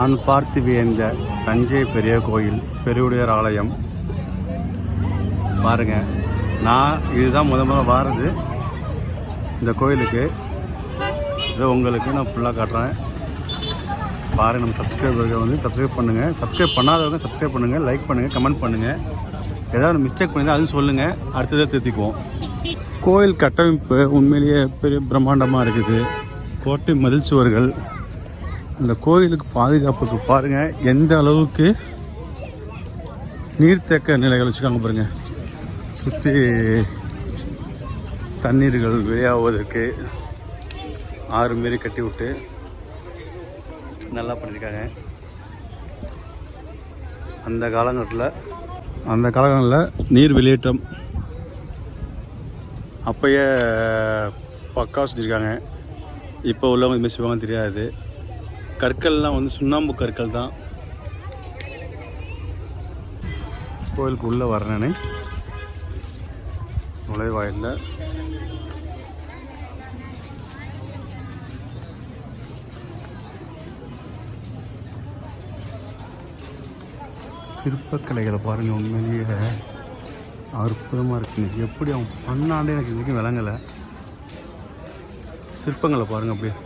நான் பார்த்து வியந்த தஞ்சை பெரிய கோயில் பெருவுடையார் ஆலயம் பாருங்க. நான் இதுதான் முதல்ல வாரது இந்த கோயிலுக்கு. இதை உங்களுக்கு நான் ஃபுல்லாக காட்டுறேன் பாருங்கள். நம்ம சப்ஸ்கிரைபர்கள் வந்து சப்ஸ்கிரைப் பண்ணுங்கள், சப்ஸ்கிரைப் பண்ணாதவங்க சப்ஸ்கிரைப் பண்ணுங்கள், லைக் பண்ணுங்கள், கமெண்ட் பண்ணுங்கள். ஏதாவது மிஸ்டேக் பண்ணியிருந்தால் அதுவும் சொல்லுங்கள், அடுத்ததை திருத்திக்குவோம். கோயில் கட்டமைப்பு உண்மையிலேயே பெரிய பிரம்மாண்டமாக இருக்குது. கோட்டை மதில் சுவர்கள், அந்த கோயிலுக்கு பாதுகாப்புக்கு பாருங்கள் எந்த அளவுக்கு நீர்த்தேக்க நிலைகள் வச்சுக்காங்க பாருங்கள். சுற்றி தண்ணீர்கள் வெளியாகுவதற்கு ஆறு மாரி கட்டி விட்டு நல்லா பண்ணியிருக்காங்க. அந்த காலங்களில் நீர் வெளியேற்றம் அப்போயே பக்கா செஞ்சுருக்காங்க. இப்போ உள்ளவங்க இதுமாதிரி செய்வாங்க தெரியாது. கற்கள்லாம் வந்து சுண்ணாம்பு கற்கள் தான். கோயிலுக்கு உள்ளே வரனே நுழைவாயிலில் சிற்பக்கலைகளை பாருங்கள். உண்மையிலேயே அற்புதமாக இருக்குங்க. எப்படி அவன் பண்ணாண்டே எனக்கு இது வரைக்கும் விளங்கலை. சிற்பங்களை பாருங்கள் அப்படியே.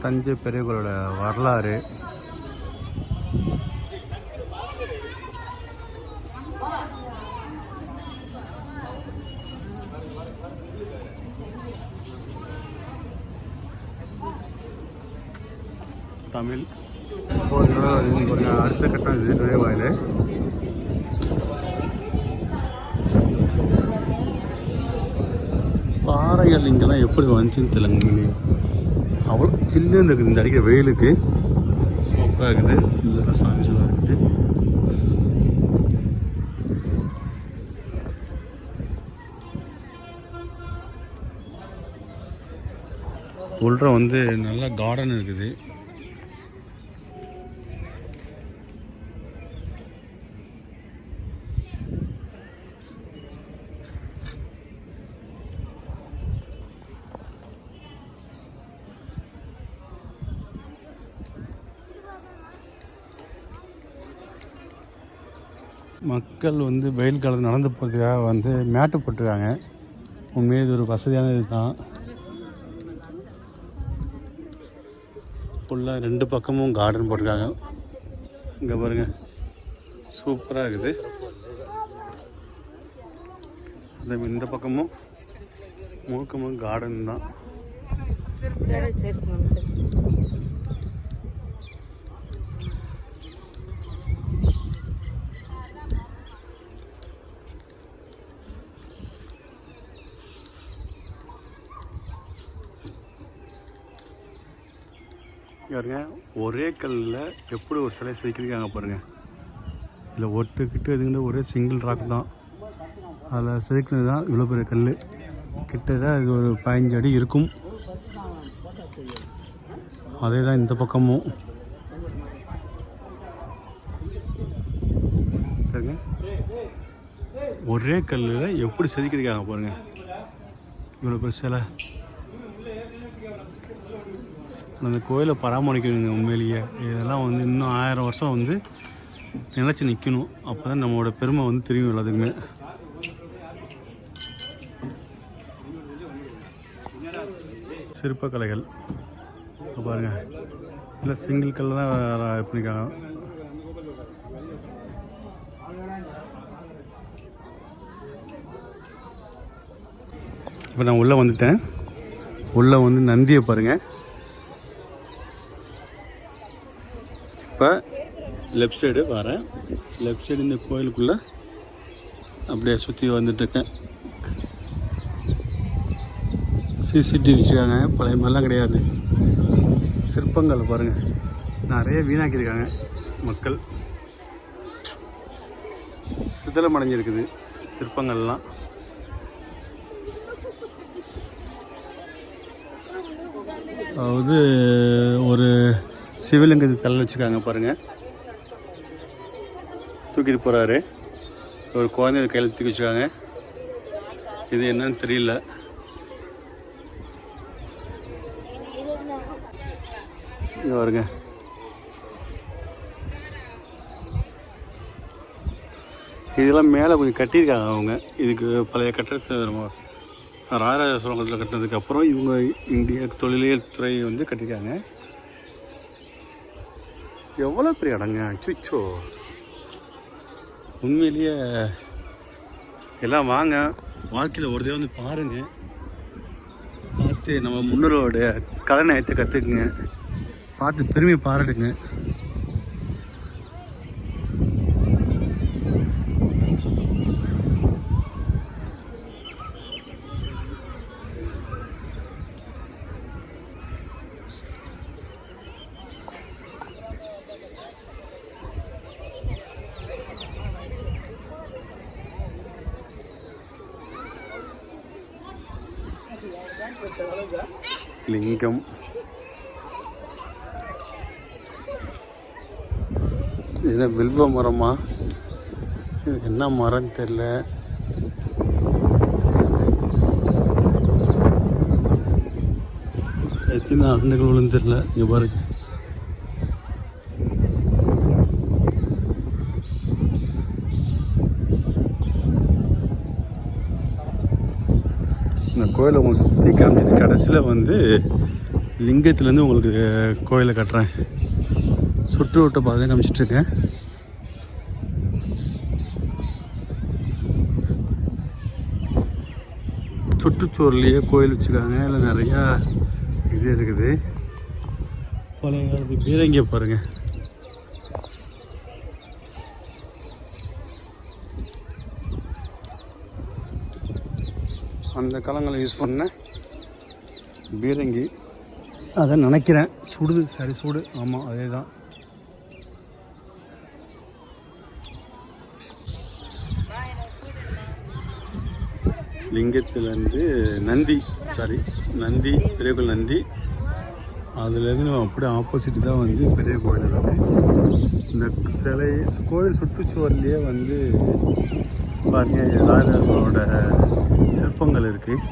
தஞ்சை பெரிய கோயிலோட வரலாறு தமிழ் அடுத்த கட்டம் இது நுழைவாயில். பாறைகள் இங்கெல்லாம் எப்படி வந்துச்சுன்னு தெரியல. அவ்வளோ சில்லுன்னு இருக்குது. இந்த அடிக்கிற வெயிலுக்கு சூப்பராக இருக்குது. இதெல்லாம் சாமி சூப்பராக இருக்குது. உள்ள வந்து நல்லா கார்டன் இருக்குது. மக்கள் வந்து வெயில் காலத்தில் நடந்து போகிறதுக்காக வந்து மேட்டு போட்டிருக்காங்க. உண்மையே இது ஒரு வசதியான இது தான். ஃபுல்லாக ரெண்டு பக்கமும் கார்டன் போட்டிருக்காங்க. இங்கே பாருங்கள் சூப்பராக இருக்குது. இந்த பக்கமும் முழுக்க கார்டன் தான். பாருங்க ஒரே கல்லில் எப்படி ஒரு சிலை செதுக்கியிருக்காங்க பாருங்கள். இதில் ஒட்டுக்கிட்டு எதுங்கிட்ட ஒரே சிங்கிள் ராக் தான். அதில் செதுக்கினது தான் இவ்வளோ பெரிய கல். கிட்டத்தட்ட இது ஒரு 15 அடி இருக்கும். அதே தான் இந்த பக்கமும் பாருங்க. ஒரே கல்லில் எப்படி செதுக்கியிருக்காங்க பாருங்கள். இவ்வளோ பெரிய சிலை. அந்த கோயிலை பராமரிக்கணுங்க. உண்மையிலேயே இதெல்லாம் வந்து இன்னும் 1000 வருஷம் வந்து நிலச்சி நிற்கணும். அப்போ தான் நம்மளோட பெருமை வந்து தெரியும் எல்லாத்துக்குமே. சிற்பக்கலைகள் பாருங்கள். இல்லை சிங்கிள் கல் தான் பண்ணியிருக்காங்க. இப்போ நான் உள்ளே வந்துட்டேன். உள்ளே வந்து நந்தியை பாருங்கள். இப்போ லெஃப்ட் சைடு வரேன். லெஃப்ட் சைடு இந்த கோயிலுக்குள்ளே அப்படியே சுற்றி வந்துட்டுருக்கேன். சிசிடிவி வச்சுருக்காங்க. பழைய மாதிரிலாம் கிடையாது. சிற்பங்கள் பாருங்கள் நிறைய வீணாக்கியிருக்காங்க. மக்கள் சிதலம் அடைஞ்சிருக்குது சிற்பங்கள்லாம். அதாவது ஒரு சிவலிங்கத்துக்கு தலை வச்சுருக்காங்க பாருங்கள். தூக்கிட்டு போகிறாரு. ஒரு குழந்தைய கையில் தூக்கி வச்சுருக்காங்க. இது என்னன்னு தெரியல. இங்கே வருங்க. இதெல்லாம் மேலே கொஞ்சம் கட்டியிருக்காங்க அவங்க. இதுக்கு பழைய கட்டடத்தை ராஜராஜ சோழத்தில் கட்டினதுக்கப்புறம் இவங்க இந்திய தொழிலியல் துறை வந்து கட்டியிருக்காங்க. எவ்வளோ பெரிய இடங்க. அச்சோ, உண்மையிலேயே எல்லாம் வாங்க, வாழ்க்கையில் ஒரு வந்து பாருங்கள், பார்த்து நம்ம முன்னோரோடைய கலைநயத்தை கற்றுக்குங்க, பார்த்து பெருமையை பாராட்டுங்க. லிங்கம் இது வில்வ மரமா? இதுக்கு என்ன மரம் தெரியல. எத்தனை ஆண்டுகள் விழுந்து தெரியல. இங்கே பாருங்க. இந்த கோயிலை உங்களுக்கு சுற்றி காமிச்சிட்டு கடைசியில் வந்து லிங்கத்துலேருந்து உங்களுக்கு கோயிலை கட்டுறேன். சுற்று விட்ட பாதை காமிச்சிட்ருக்கேன். சுற்றுச்சூழலையே கோயில் வச்சுருக்காங்க. இல்லை நிறையா இது இருக்குது. பழைய காலத்து பீரங்கியை பாருங்கள். அந்த காலங்களில் யூஸ் பண்ண பீரங்கி, அதை நினைக்கிறேன். சுடுது, சரி சூடு, ஆமாம் அதே தான். லிங்கத்துலேருந்து நந்தி பெரிய கோயில் நந்தி, அதுலேருந்து நம்ம அப்படியே ஆப்போசிட் தான் வந்து பெரிய கோயில் இருக்குது. இந்த சிலை கோயில் சுற்றுச்சுவர்லேயே வந்து பாருங்கள், ராஜராஜனோட சிற்பங்கள் இருக்குது,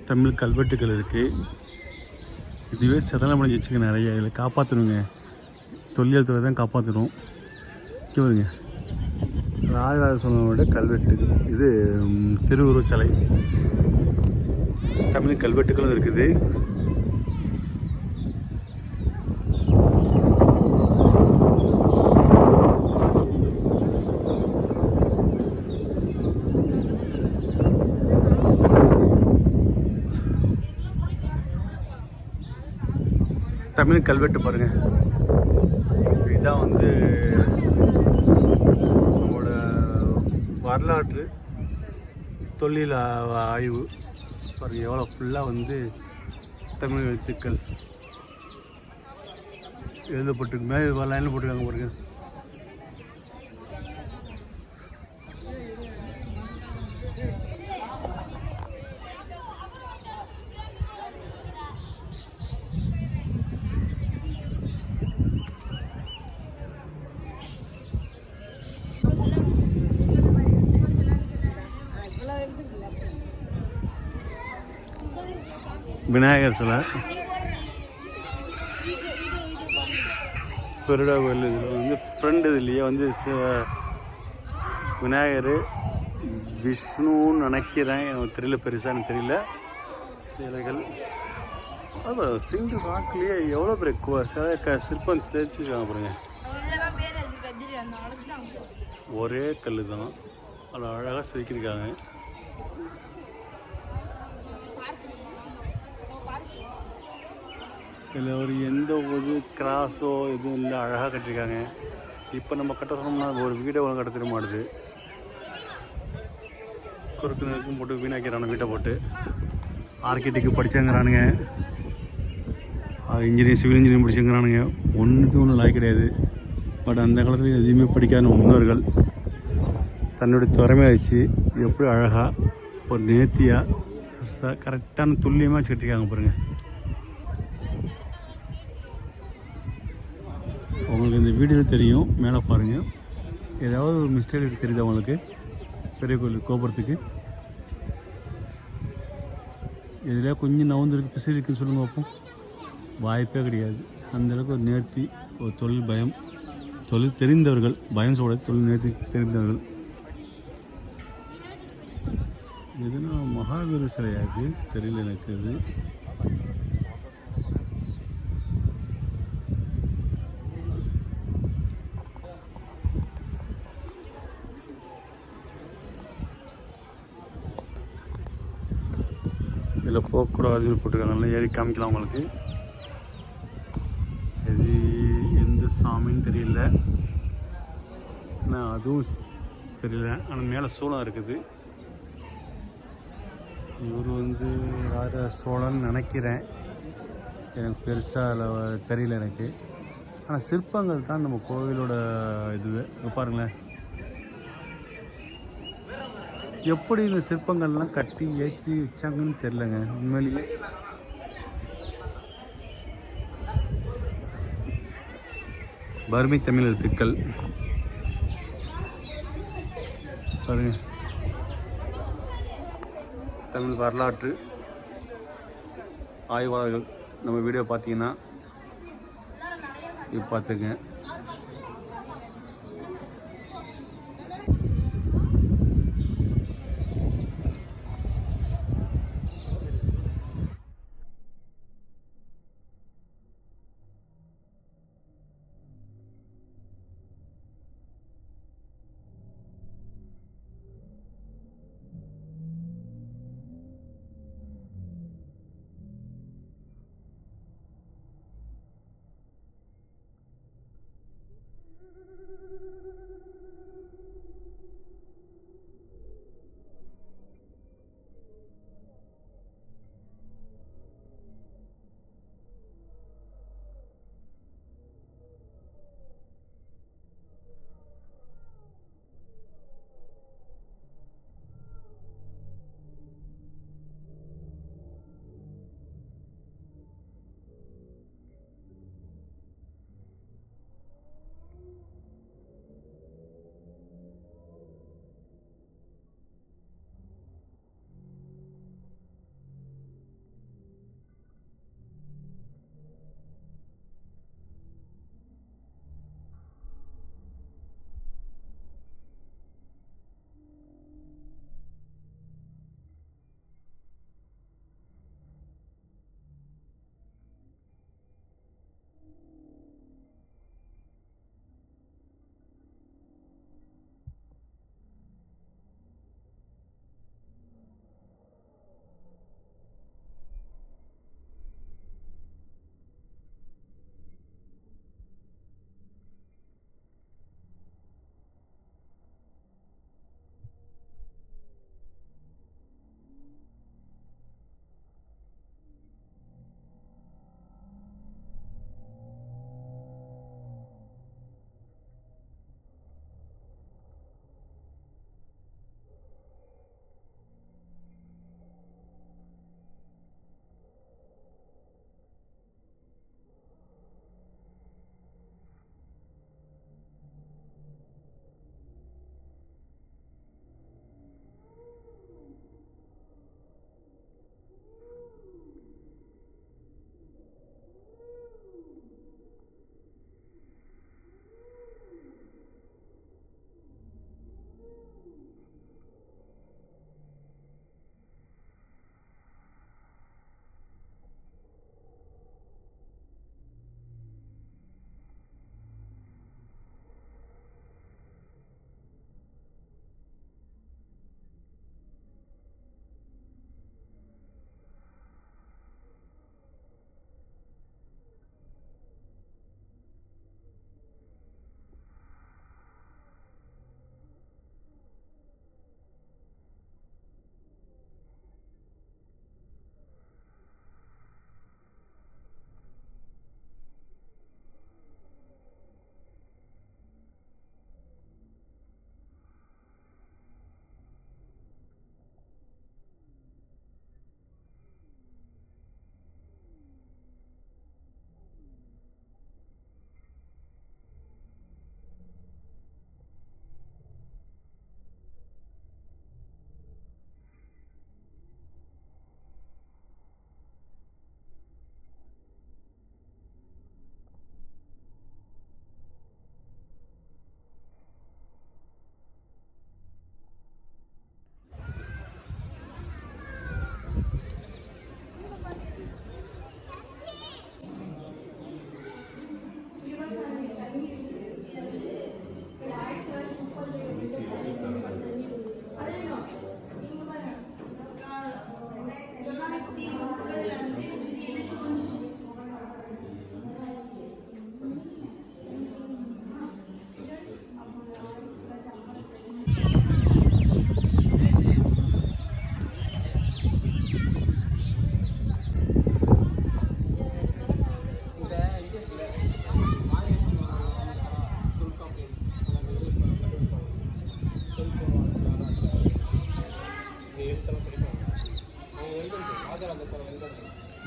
தமிழ் கல்வெட்டுகள் இருக்குது. இதுவே சிரமடைஞ்சு வச்சுக்க நிறைய. இதில் காப்பாற்றணுங்க, தொல்லியல் துறை தான் காப்பாற்றணும். வருங்க, ராஜராஜ சோழனோட கல்வெட்டு, இது திருவுருவ சிலை, தமிழ் கல்வெட்டுகளும் இருக்குது. தமிழ் கல்வெட்டு பாருங்கள். இதுதான் வந்து நம்மளோட வரலாற்று தொல்லியல் ஆய்வு பாருங்கள். எவ்வளோ ஃபுல்லாக வந்து தமிழ் எழுத்துக்கள் எழுதப்பட்டிருக்கு. மேலே லைனில் போட்டிருக்காங்க பாருங்கள். விநாயகர் சிலை, பெருடா கோயில். இதில் வந்து ஃப்ரெண்டு இதுலேயே வந்து விநாயகர், விஷ்ணுன்னு நினைக்கிறேன், எனக்கு தெரியல, பெருசாக எனக்கு தெரியல. சிலைகள் அது சிங்கிள் ராக்லேயே எவ்வளோ பெரிய சிலை சிற்பம் தெரிச்சுருக்காங்க பாருங்க. ஒரே கல் தான், அது அழகாக செதுக்கியிருக்காங்க. இதில் ஒரு எந்த ஒரு கிராஸோ எதுவும் இல்லை, அழகாக கட்டியிருக்காங்க. இப்போ நம்ம கட்ட சொன்னோம்னா ஒரு வீடை ஒன்று கட்ட தெரிய மாட்டுது. குறுக்கு நெருக்கும் போட்டு வீணாக்கிறானு வீட்டை போட்டு. ஆர்கிடெக்ட் படித்தாங்கிறானுங்க, இன்ஜினியரிங் சிவில் இன்ஜினியரிங் படிச்சுங்கிறானுங்க. ஒன்றும் லாய் கிடையாது. பட் அந்த காலத்தில் எதுவுமே படிக்காத முன்னோர்கள் தன்னுடைய திறமையை வச்சு எப்படி அழகாக ஒரு நேர்த்தியாக கரெக்டான துல்லியமாக வச்சு கட்டிருக்காங்க பாருங்கள். உங்களுக்கு இந்த வீடியோ தெரியும், மேலே பாருங்கள். ஏதாவது ஒரு மிஸ்டேக் தெரியுதா உங்களுக்கு பெரிய கோயில் கோபுரத்துக்கு? இதில் கொஞ்சம் நவுந்திருக்கு பிசு இருக்குன்னு சொல்லுங்க பார்ப்போம். வாய்ப்பே கிடையாது. அந்தளவுக்கு ஒரு நேர்த்தி, ஒரு தொழில் பயம், தொழில் தெரிந்தவர்கள், பயம் சொல்ல தொழில் நேர்த்தி தெரிந்தவர்கள். எதுனா மகாவீர சிலையாது தெரியல எனக்கு. அது இதில் போகக்கூடாதுன்னு போட்டுருக்காங்க. ஏறி காமிக்கலாம் உங்களுக்கு. இது எந்த சாமின்னு தெரியல, ஆனால் அதுவும் தெரியல. ஆனால் மேலே சூளம் இருக்குது. இவர் வந்து ராஜ சோழன் நினைக்கிறேன், எனக்கு பெருசாக அதில் தெரியல எனக்கு. ஆனால் சிற்பங்கள் தான் நம்ம கோவிலோட இதுவே. பாருங்களேன் எப்படி இந்த சிற்பங்கள்லாம் கட்டி ஏற்றி வச்சாங்கன்னு தெரிலங்க உண்மையிலேயே. பர்மி தமிழ் எழுத்துக்கள் பாருங்க. தமிழ் வரலாற்று ஆய்வாளர்கள் நம்ம வீடியோ பார்த்தீங்கன்னா இது பார்த்துங்க.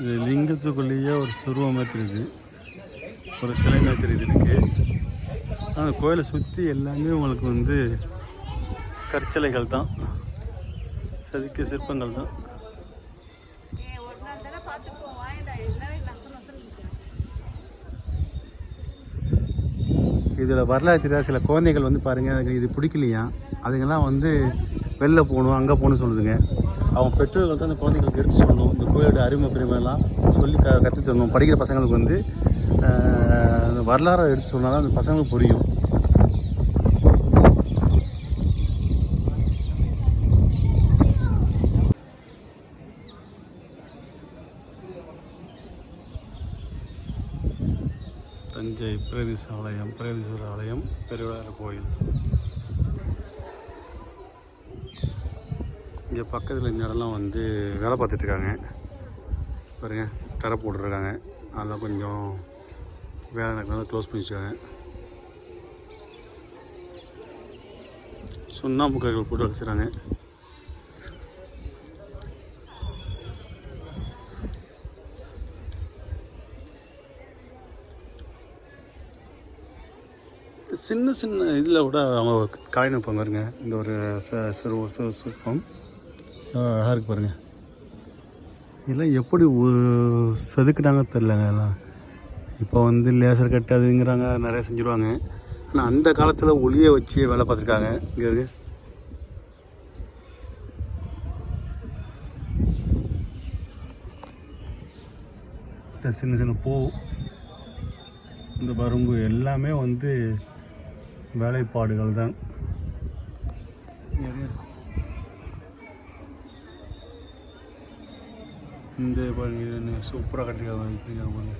இது லிங்கத்துக்குள்ளேயே ஒரு சுருவம் மாதிரி இருக்குது, ஒரு சிலை மாதிரி இருக்குது. அந்த கோயிலை சுற்றி எல்லாமே உங்களுக்கு வந்து கற்சிலைகள் தான், செதுக்கிய சிற்பங்கள் தான். இதில் வரலாறு தெரியாத சில குழந்தைகள் வந்து பாருங்கள், அதுக்கு இது பிடிக்கலையா, அதுங்கெல்லாம் வந்து வெளில போகணும் அங்கே போகணும்னு சொல்லுதுங்க. அவங்க பெற்றோர்கள் தான் அந்த குழந்தைங்களுக்கு எடுத்து சொல்லணும், இந்த கோயிலோட அருமை பெருமையெல்லாம் சொல்லி கற்று தரணும். படிக்கிற பசங்களுக்கு வந்து அந்த வரலாறை எடுத்து சொன்னால் தான் அந்த பசங்களுக்கு புரியும். தஞ்சை பிரகதீஸ்வரர் ஆலயம் பெருவிழார் கோயில். இங்கே பக்கத்தில் இந்த இடம்லாம் வந்து வேலை பார்த்துட்ருக்காங்க பாருங்க, தரை போட்டுருக்காங்க. அதெல்லாம் கொஞ்சம் வேலை நடக்கிறத க்ளோஸ் பண்ணி வச்சுருக்காங்க. சுண்ணாம்பு கற்கள் போட்டு வச்சுருக்காங்க. சின்ன சின்ன இதில் கூட அவங்க காயின் வைப்பாங்க பாருங்க. இந்த ஒரு சிற்பம் அழகாக இருக்குது பாருங்கள். இதெல்லாம் எப்படி செதுக்கிட்டாங்க தெரிலங்க. எல்லாம் இப்போ வந்து லேசர் கட்டாதுங்கிறாங்க, நிறைய செஞ்சுருவாங்க. ஆனால் அந்த காலத்தில் ஒளியை வச்சு வேலை பார்த்துருக்காங்க. இங்கே இருக்கு இந்த சின்ன சின்ன பூ, இந்த பரும்பு எல்லாமே வந்து வேலைப்பாடுகள் தான். இந்த சூப்பராக கட்டிருக்காங்க.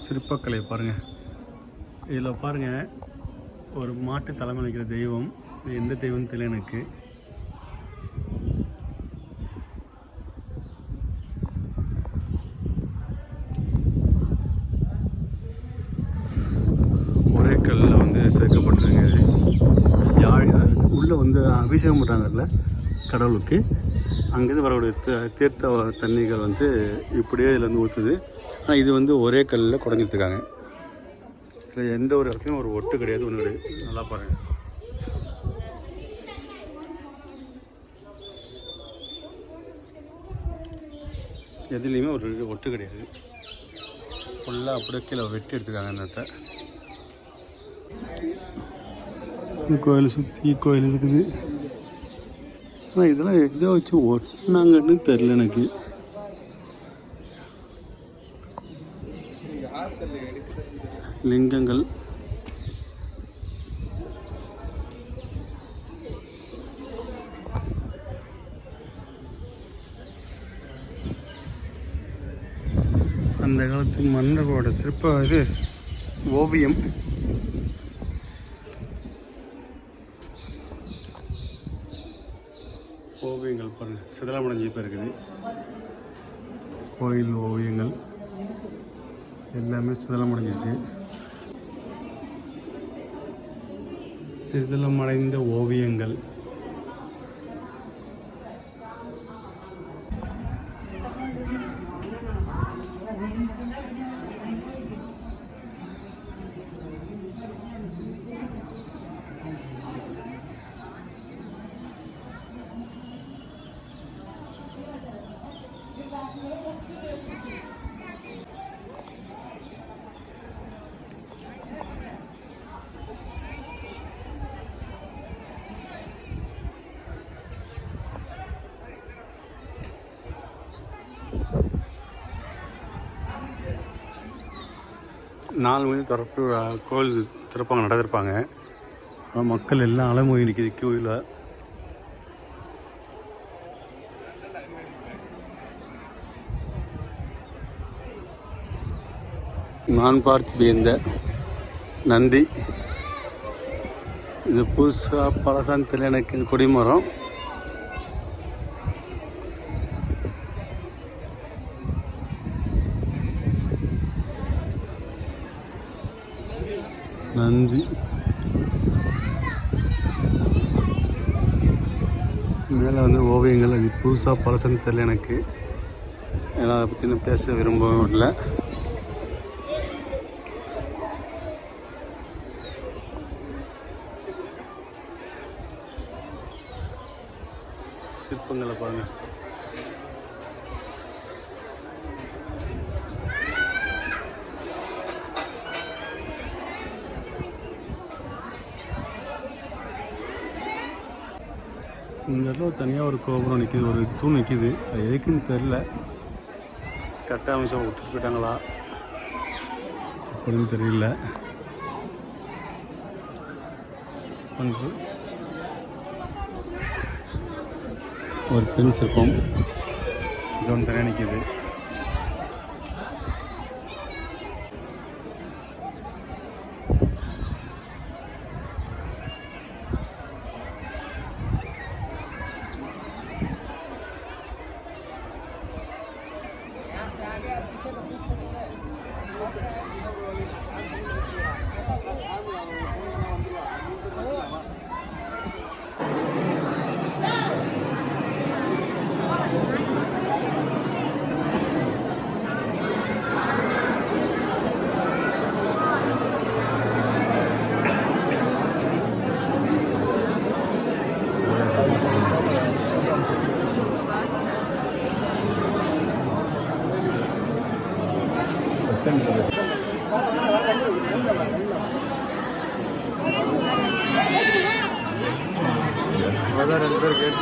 சிற்பக்கலை பாருங்கள். இதில் பாருங்கள், ஒரு மாட்டு தலைமை வைக்கிற தெய்வம். எந்த தெய்வம் தெரியல எனக்கு. ஒரே கல்லில் வந்து சேர்க்கப்பட்டிருங்க. உள்ளே வந்து அபிஷேகம் பண்ணுறாங்கல்ல கடவுளுக்கு, அங்கேருந்து வரக்கூடிய தீர்த்த தண்ணிகள் வந்து இப்படியே இதில் வந்து ஊற்றுது. ஆனால் இது வந்து ஒரே கல்லில் குடஞ்சிருக்காங்க. இதில் எந்த ஒரு இடத்துலையும் ஒரு ஒட்டு கிடையாது, ஒன்று கிடையாது. நல்லா பாருங்கள். எதுலேயுமே ஒரு ஒட்டு கிடையாது. ஃபுல்லாக அப்படியே கீழே வெட்டி எடுத்துக்காங்க இந்த இடத்த. கோயில் சுற்றி கோயில் இருக்குது. ஆனால் இதெல்லாம் எங்கே வச்சு ஒட்டினாங்கன்னு தெரில எனக்கு. லிங்கங்கள் அந்த காலத்து மன்னர்களோட சிற்ப இது ஓவியம். ஓவியங்கள் பாருங்கள், சிதலமடைஞ்சு இப்போ இருக்குது. கோயில் ஓவியங்கள் எல்லாமே சிதலமடைஞ்சிருச்சு. சிதலமடைந்த ஓவியங்கள். நாலு மணி திறப்பு கோயில் திறப்பாங்க, நடந்திருப்பாங்க. ஆனால் மக்கள் எல்லாம் அலைமொழி நிற்கிது கியூவில். நான் பார்த்து வியந்த நந்தி. இது புதுசாக பழசான்னு தெரியல எனக்கு. இது கொடிமரம். நந்தி மேலே வந்து ஓவியங்கள். அது புதுசாக பழசான்னு தெரியல எனக்கு. ஏன்னா அதை பற்றி இன்னும் பேச விரும்பவும் இல்லை. சிற்பங்களை பாருங்க. இந்த இடத்துல தனியாக ஒரு கோபுரம் நிற்கிது, ஒரு தூண் நிற்கிது. அது எதுக்குன்னு தெரில. கட்டாமிஷம் விட்டுட்டு போயிட்டாங்களா அப்படின்னு தெரியல. ஒரு பெண் சிற்பம் இது ஒன்று தனியாக நிற்கிது. அதான் 2 பேர் கேட்டு